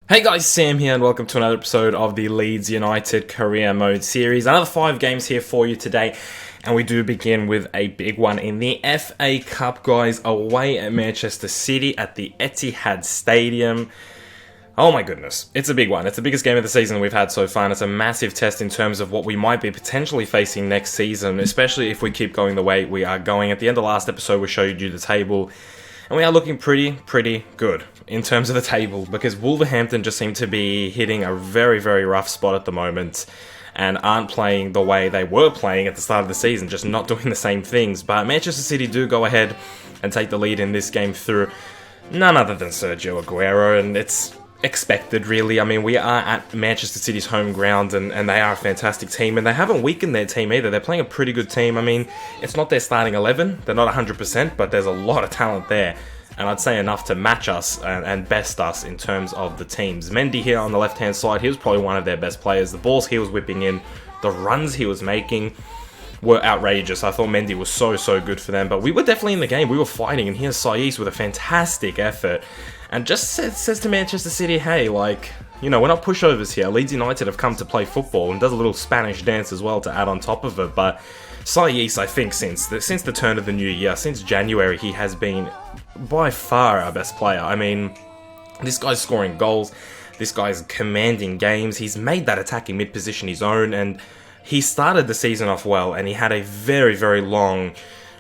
Hey guys, Sam here and welcome to another episode of the Leeds United Career Mode series. Another 5 games here for you today, and we do begin with a big one in the FA Cup, guys, away at Manchester City at the Etihad Stadium. Oh my goodness, it's a big one. It's the biggest game of the season we've had so far, and it's a massive test in terms of what we might be potentially facing next season, especially if we keep going the way we are going. At the end of last episode, we showed you the table, and we are looking pretty good in terms of the table, because Wolverhampton just seem to be hitting a very rough spot at the moment and aren't playing the way they were playing at the start of the season, just not doing the same things. But Manchester City do go ahead and take the lead in this game through none other than Sergio Aguero, and it's expected, really. I mean, we are at Manchester City's home ground, and they are a fantastic team, and they haven't weakened their team either. They're playing a pretty good team. I mean, it's not their starting 11, they're not 100%, but there's a lot of talent there, and I'd say enough to match us and best us in terms of the teams. Mendy here on the left-hand side, he was probably one of their best players. The balls he was whipping in, the runs he was making were outrageous. I thought Mendy was so good for them, but we were definitely in the game. We were fighting, and here's Saiz with a fantastic effort, and just says to Manchester City, hey, like, you know, we're not pushovers here. Leeds United have come to play football, and does a little Spanish dance as well to add on top of it. But Saiz, I think, since the turn of the new year, since January, he has been by far our best player. I mean, this guy's scoring goals, this guy's commanding games, he's made that attacking mid-position his own, and he started the season off well, and he had a very long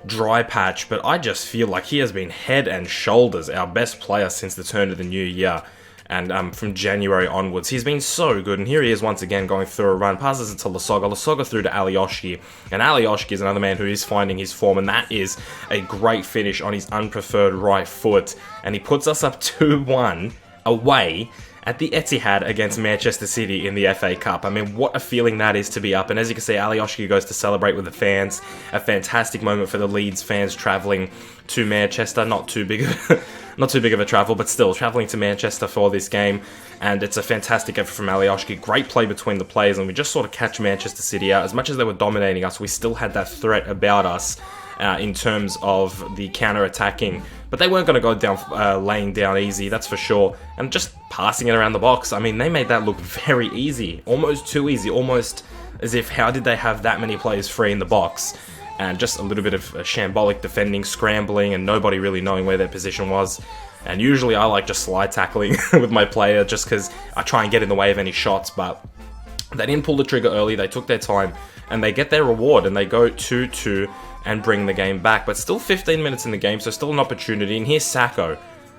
dry patch, but I just feel like he has been head and shoulders our best player since the turn of the new year. And from January onwards, he's been so good. And here he is once again going through a run, passes it to Lasogga through to Alioski. And Alioski is another man who is finding his form, and that is a great finish on his unpreferred right foot. And he puts us up 2-1 away at the Etihad against Manchester City in the FA Cup. I mean, what a feeling that is to be up. And as you can see, Alioski goes to celebrate with the fans. A fantastic moment for the Leeds fans travelling to Manchester. Not too big of a travel, but still travelling to Manchester for this game. And it's a fantastic effort from Alioski. Great play between the players, and we just sort of catch Manchester City out. As much as they were dominating us, we still had that threat about us in terms of the counter-attacking. But they weren't going to go down laying down easy, that's for sure. And just passing it around the box, I mean, they made that look very easy. Almost too easy, almost as if, how did they have that many players free in the box? And just a little bit of shambolic defending, scrambling, and nobody really knowing where their position was. And usually I like just slide tackling with my player, just because I try and get in the way of any shots, but they didn't pull the trigger early, they took their time, and they get their reward, and they go 2-2 and bring the game back. But still 15 minutes in the game, so still an opportunity, and here's Sacco.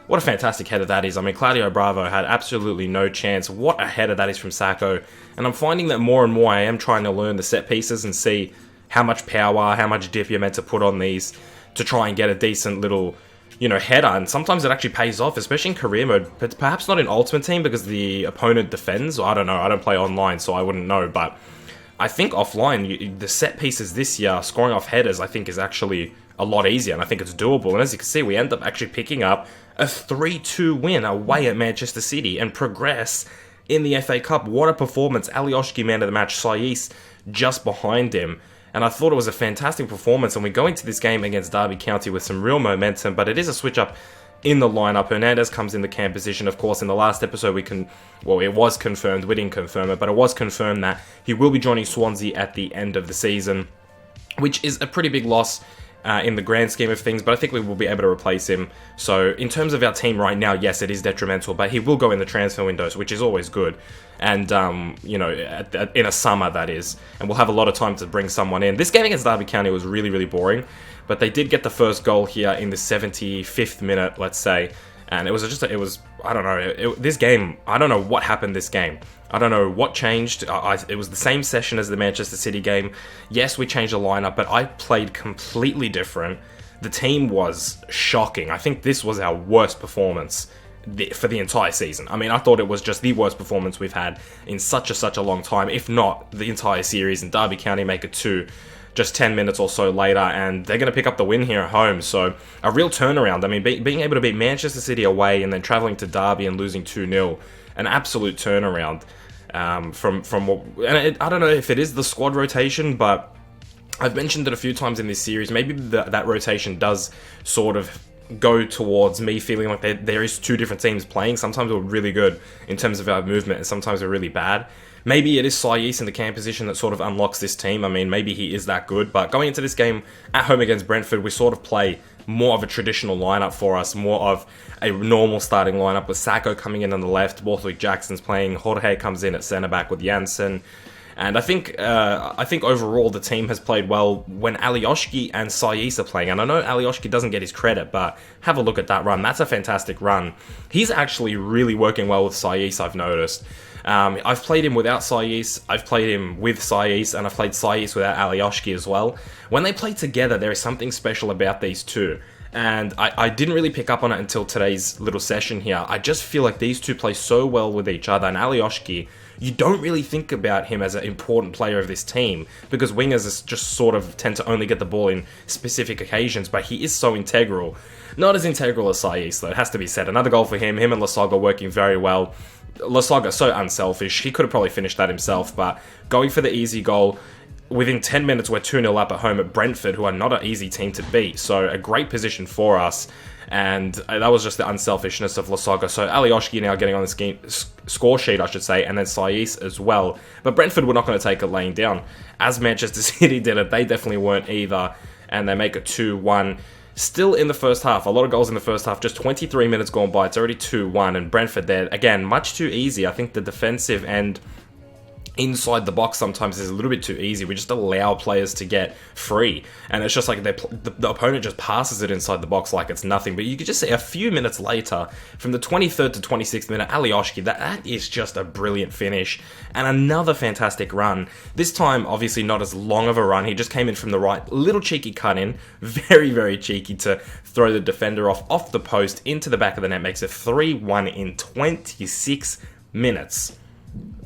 What a fantastic header that is. I mean, Claudio Bravo had absolutely no chance. What a header that is from Sacco. And I'm finding that more and more I am trying to learn the set pieces and see how much power, how much dip you're meant to put on these to try and get a decent little, you know, header. And sometimes it actually pays off, especially in career mode, but perhaps not in Ultimate Team because the opponent defends. I don't know, I don't play online, so I wouldn't know, but I think offline, the set pieces this year, scoring off headers, I think is actually a lot easier, and I think it's doable. And as you can see, we end up actually picking up a 3-2 win away at Manchester City and progress in the FA Cup. What a performance. Alioski, man of the match, Saiz just behind him. And I thought it was a fantastic performance, and we go into this game against Derby County with some real momentum, but it is a switch up in the lineup. Hernandez comes in the cam position. Of course, in the last episode it was confirmed, we didn't confirm it, but it was confirmed that he will be joining Swansea at the end of the season, which is a pretty big loss in the grand scheme of things, but I think we will be able to replace him. So in terms of our team right now, yes, it is detrimental, but he will go in the transfer windows, which is always good. And, you know, in a summer, that is. And we'll have a lot of time to bring someone in. This game against Derby County was really boring, but they did get the first goal here in the 75th minute, let's say. And it was I don't know, this game, I don't know what happened this game. I don't know what changed. It was the same session as the Manchester City game. Yes, we changed the lineup, but I played completely different. The team was shocking. I think this was our worst performance for the entire season. I mean, I thought it was just the worst performance we've had in such a long time, if not the entire series, and Derby County make it 2 just 10 minutes or so later, and they're going to pick up the win here at home. So a real turnaround. I mean, being able to beat Manchester City away and then travelling to Derby and losing 2-0, an absolute turnaround from what... And I don't know if it is the squad rotation, but I've mentioned it a few times in this series. Maybe that rotation does sort of go towards me feeling like there is two different teams playing. Sometimes we're really good in terms of our movement, and sometimes we're really bad. Maybe it is Sayis in the cam position that sort of unlocks this team. I mean, maybe he is that good. But going into this game at home against Brentford, we sort of play more of a traditional lineup for us, more of a normal starting lineup with Sacco coming in on the left, Borthwick Jackson's playing, Jorge comes in at centre-back with Janssen. And I think overall the team has played well when Alioski and Sayis are playing. And I know Alioski doesn't get his credit, but have a look at that run. That's a fantastic run. He's actually really working well with Sayis, I've noticed. I've played him without Sayis, I've played him with Sayis, and I've played Sayis without Alioski as well. When they play together, there is something special about these two. And I didn't really pick up on it until today's little session here. I just feel like these two play so well with each other. And Alioski, you don't really think about him as an important player of this team because wingers just sort of tend to only get the ball in specific occasions, but he is so integral. Not as integral as Sayis, though, it has to be said. Another goal for him. Him and Lasoga working very well. Lasoga, so unselfish. He could have probably finished that himself, but going for the easy goal. Within 10 minutes, we're 2-0 up at home at Brentford, who are not an easy team to beat. So a great position for us. And that was just the unselfishness of Lasoga. So Alioski now getting on the score sheet, I should say, and then Sayis as well. But Brentford were not going to take it laying down. As Manchester City did it, they definitely weren't either. And they make it 2-1. Still in the first half, a lot of goals in the first half, just 23 minutes gone by, it's already 2-1, and Brentford there, again, much too easy. I think the defensive end inside the box sometimes is a little bit too easy. We just allow players to get free, and it's just like the opponent just passes it inside the box like it's nothing. But you could just see a few minutes later, from the 23rd to 26th minute, Alioski, that is just a brilliant finish, and another fantastic run. This time, obviously not as long of a run. He just came in from the right, little cheeky cut in, very, very cheeky to throw the defender off the post into the back of the net, makes it 3-1 in 26 minutes.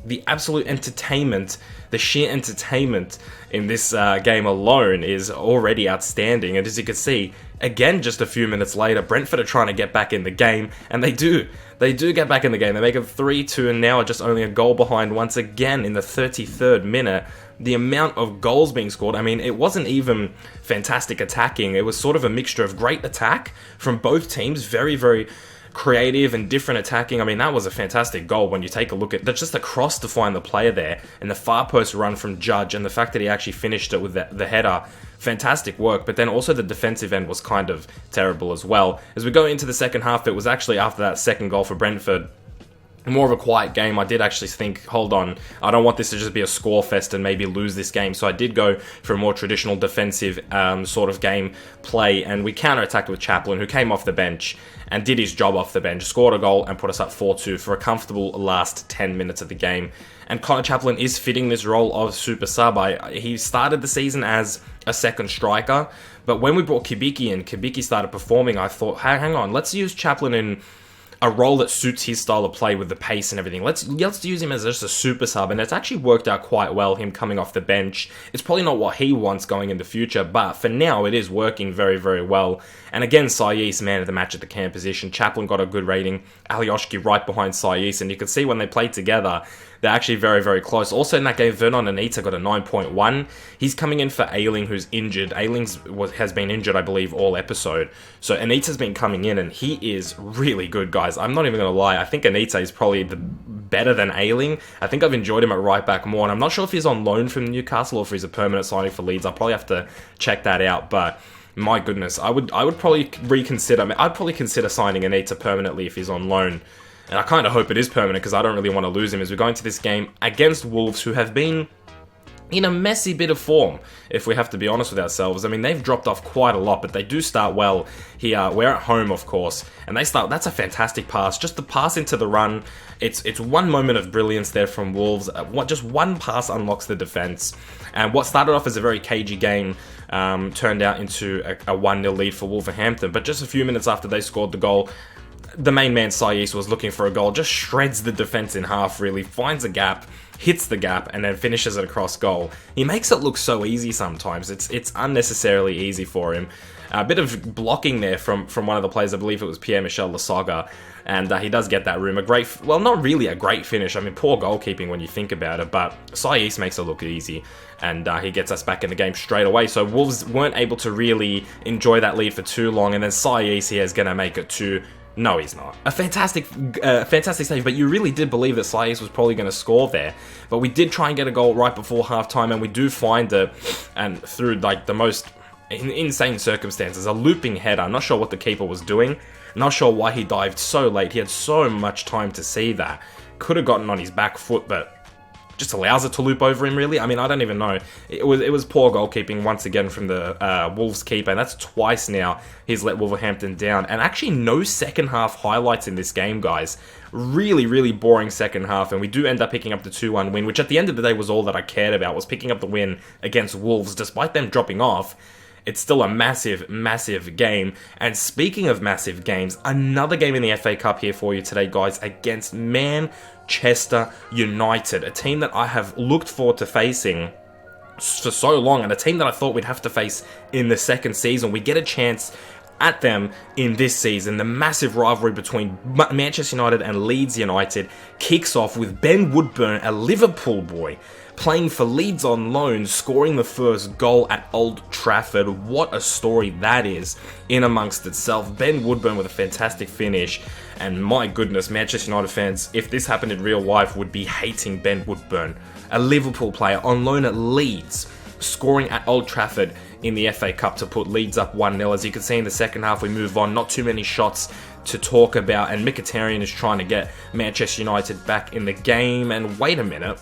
The absolute entertainment, the sheer entertainment in this game alone is already outstanding. And as you can see, again, just a few minutes later, Brentford are trying to get back in the game, and they do. They do get back in the game. They make it 3-2, and now are just only a goal behind once again in the 33rd minute. The amount of goals being scored, I mean, it wasn't even fantastic attacking. It was sort of a mixture of great attack from both teams, very, very creative and different attacking. I mean, that was a fantastic goal when you take a look at that's just a cross to find the player there, and the far post run from Judge, and the fact that he actually finished it with the header. Fantastic work. But then also the defensive end was kind of terrible as well. As we go into the second half, it was actually after that second goal for Brentford, more of a quiet game. I did actually think, hold on, I don't want this to just be a score fest and maybe lose this game. So I did go for a more traditional defensive sort of game play, and we counter-attacked with Chaplin, who came off the bench and did his job off the bench, scored a goal and put us up 4-2 for a comfortable last 10 minutes of the game. And Connor Chaplin is fitting this role of super sub. He started the season as a second striker, but when we brought Kibiki in, Kibiki started performing, I thought, hang on, let's use Chaplin in a role that suits his style of play with the pace and everything. Let's use him as just a super sub, and it's actually worked out quite well, him coming off the bench. It's probably not what he wants going in the future, but for now it is working very, very well. And again, Sayis, man of the match at the cam position. Chaplin got a good rating. Alioski right behind Sayis, and you can see when they played together, they're actually very, very close. Also in that game, Vernon Anita got a 9.1. He's coming in for Ailing, who's injured. Ailing has been injured, I believe, all episode. So Anita's been coming in, and he is really good, guys. I'm not even going to lie. I think Anita is probably better than Ailing. I think I've enjoyed him at right back more, and I'm not sure if he's on loan from Newcastle or if he's a permanent signing for Leeds. I'll probably have to check that out, but my goodness, I would probably reconsider. I'd probably consider signing Anita permanently if he's on loan. And I kind of hope it is permanent because I don't really want to lose him as we go into this game against Wolves, who have been in a messy bit of form, if we have to be honest with ourselves. I mean, they've dropped off quite a lot, but they do start well here. We're at home, of course, and they start. That's a fantastic pass. Just the pass into the run. It's one moment of brilliance there from Wolves. Just one pass unlocks the defense. And what started off as a very cagey game turned out into a 1-0 lead for Wolverhampton. But just a few minutes after they scored the goal, the main man, Saiz, was looking for a goal, just shreds the defense in half, really, finds a gap, hits the gap, and then finishes it across goal. He makes it look so easy sometimes. It's unnecessarily easy for him. A bit of blocking there from one of the players, I believe it was Pierre-Michel Lasogga, and he does get that room. Well, not really a great finish. I mean, poor goalkeeping when you think about it, but Saiz makes it look easy, and he gets us back in the game straight away. So Wolves weren't able to really enjoy that lead for too long, and then Saiz here is going to make it 2. No, he's not. A fantastic save, but you really did believe that Saiz was probably going to score there. But we did try and get a goal right before halftime, and we do find it, and through like the most insane circumstances, a looping header. I'm not sure what the keeper was doing. Not sure why he dived so late. He had so much time to see that. Could have gotten on his back foot, but just allows it to loop over him, really. I mean, I don't even know. It was poor goalkeeping once again from the Wolves keeper, and that's twice now he's let Wolverhampton down. And actually no second half highlights in this game, guys. Really, really boring second half, and we do end up picking up the 2-1 win, which at the end of the day was all that I cared about, was picking up the win against Wolves, despite them dropping off. It's still a massive, massive game. And speaking of massive games, another game in the FA Cup here for you today, guys, against Manchester United, a team that I have looked forward to facing for so long, and a team that I thought we'd have to face in the second season. We get a chance at them in this season. The massive rivalry between Manchester United and Leeds United kicks off with Ben Woodburn, a Liverpool boy, playing for Leeds on loan, scoring the first goal at Old Trafford. What a story that is in amongst itself. Ben Woodburn with a fantastic finish. And my goodness, Manchester United fans, if this happened in real life, would be hating Ben Woodburn. A Liverpool player on loan at Leeds, scoring at Old Trafford in the FA Cup to put Leeds up 1-0. As you can see in the second half, we move on. Not too many shots to talk about. And Mkhitaryan is trying to get Manchester United back in the game. And wait a minute.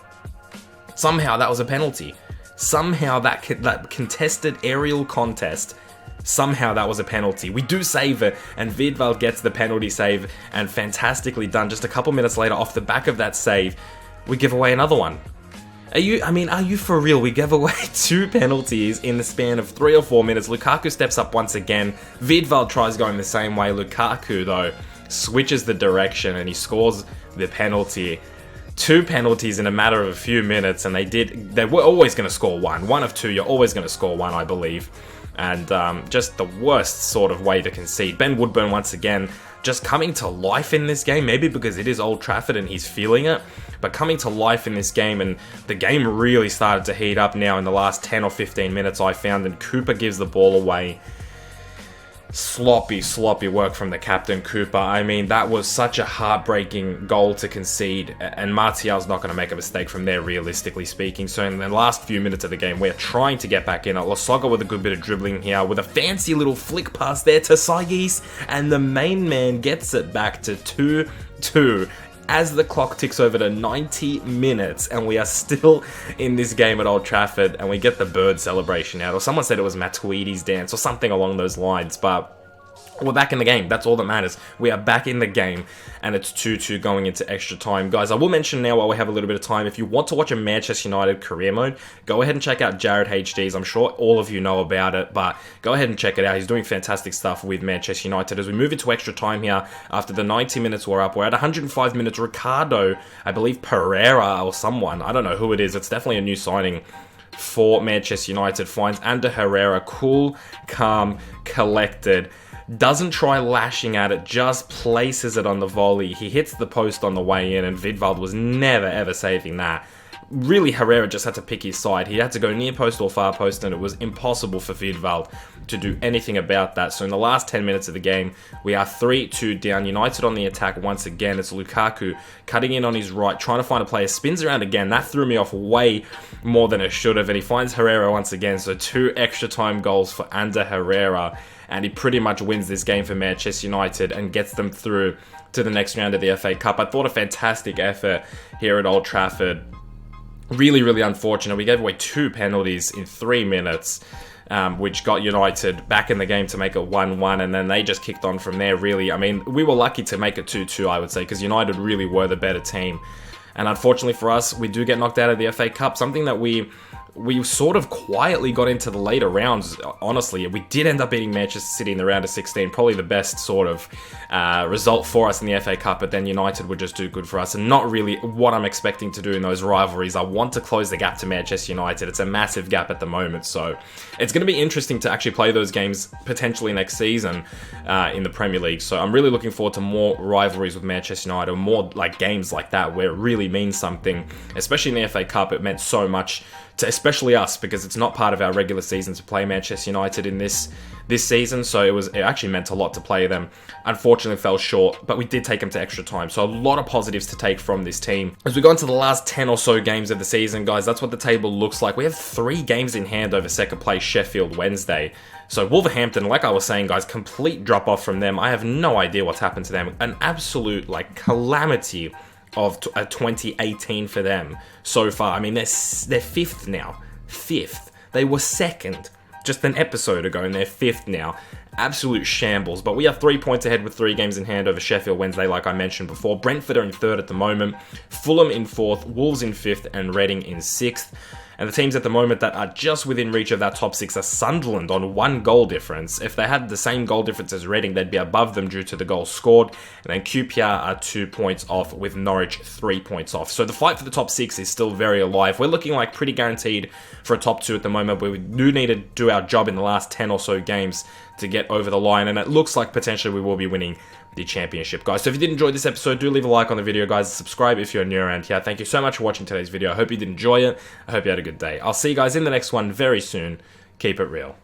Somehow that was a penalty. Somehow that contested aerial contest, somehow that was a penalty. We do save it, and Vidval gets the penalty save, and fantastically done. Just a couple minutes later, off the back of that save, we give away another one. Are you for real? We gave away 2 penalties in the span of 3 or 4 minutes. Lukaku steps up once again. Vidval tries going the same way. Lukaku, though, switches the direction, and he scores the penalty. 2 penalties in a matter of a few minutes, and they were always going to score one of 2. You're always going to score one, I believe. And just the worst sort of way to concede. Ben Woodburn once again just coming to life in this game, maybe because it is Old Trafford and he's feeling it, but coming to life in this game, and the game really started to heat up now in the last 10 or 15 minutes, I found, and Cooper gives the ball away. Sloppy work from the captain, Cooper. I mean, that was such a heartbreaking goal to concede, and Martial's not going to make a mistake from there, realistically speaking. So in the last few minutes of the game, we're trying to get back in. Lasogga with a good bit of dribbling here, with a fancy little flick pass there to Saiz, and the main man gets it back to 2-2. As the clock ticks over to 90 minutes, and we are still in this game at Old Trafford, and we get the bird celebration out, or someone said it was Matuidi's dance, or something along those lines, but we're back in the game. That's all that matters. We are back in the game, and it's 2-2 going into extra time. Guys, I will mention now while we have a little bit of time, if you want to watch a Manchester United career mode, go ahead and check out Jared HD's. I'm sure all of you know about it, but go ahead and check it out. He's doing fantastic stuff with Manchester United. As we move into extra time here, after the 90 minutes were up, we're at 105 minutes. Ricardo, I believe Pereira or someone, I don't know who it is. It's definitely a new signing for Manchester United. Finds Ander Herrera cool, calm, collected. Doesn't try lashing at it, just places it on the volley. He hits the post on the way in, and Vidvald was never ever saving that. Really, Herrera just had to pick his side. He had to go near post or far post, and it was impossible for Vidvald to do anything about that. So in the last 10 minutes of the game, we are 3-2 down. United on the attack once again. It's Lukaku cutting in on his right, trying to find a player. Spins around again. That threw me off way more than it should have, and he finds Herrera once again. So 2 extra time goals for Ander Herrera. And he pretty much wins this game for Manchester United and gets them through to the next round of the FA Cup. I thought a fantastic effort here at Old Trafford. Really, really unfortunate. We gave away 2 penalties in 3 minutes, which got United back in the game to make it 1-1, and then they just kicked on from there, really. I mean, we were lucky to make it 2-2, I would say, because United really were the better team. And unfortunately for us, we do get knocked out of the FA Cup, something that we we sort of quietly got into the later rounds, honestly. We did end up beating Manchester City in the round of 16, probably the best sort of result for us in the FA Cup, but then United would just do good for us, and not really what I'm expecting to do in those rivalries. I want to close the gap to Manchester United. It's a massive gap at the moment, so it's going to be interesting to actually play those games potentially next season in the Premier League. So I'm really looking forward to more rivalries with Manchester United, or more like games like that where it really means something, especially in the FA Cup. It meant so much to especially us, because it's not part of our regular season to play Manchester United in this season, so it actually meant a lot to play them. Unfortunately fell short, but we did take them to extra time, so a lot of positives to take from this team. As we go into the last 10 or so games of the season, guys, that's what the table looks like. We have 3 games in hand over second place Sheffield Wednesday. So Wolverhampton, like I was saying, guys, complete drop off from them. I have no idea what's happened to them. An absolute calamity of 2018 for them so far. I mean, they're 5th now. 5th. They were 2nd just an episode ago, and they're 5th now. Absolute shambles. But we are 3 points ahead with 3 games in hand over Sheffield Wednesday, like I mentioned before. Brentford are in 3rd at the moment. Fulham in 4th. Wolves in 5th. And Reading in 6th. And the teams at the moment that are just within reach of that top 6 are Sunderland on 1 goal difference. If they had the same goal difference as Reading, they'd be above them due to the goals scored. And then QPR are 2 points off, with Norwich 3 points off. So the fight for the top 6 is still very alive. We're looking like pretty guaranteed for a top 2 at the moment, but we do need to do our job in the last 10 or so games to get over the line. And it looks like potentially we will be winning the championship, guys. So if you did enjoy this episode, do leave a like on the video, guys. Subscribe if you're new around here. Thank you so much for watching today's video. I hope you did enjoy it. I hope you had a good day. I'll see you guys in the next one very soon. Keep it real.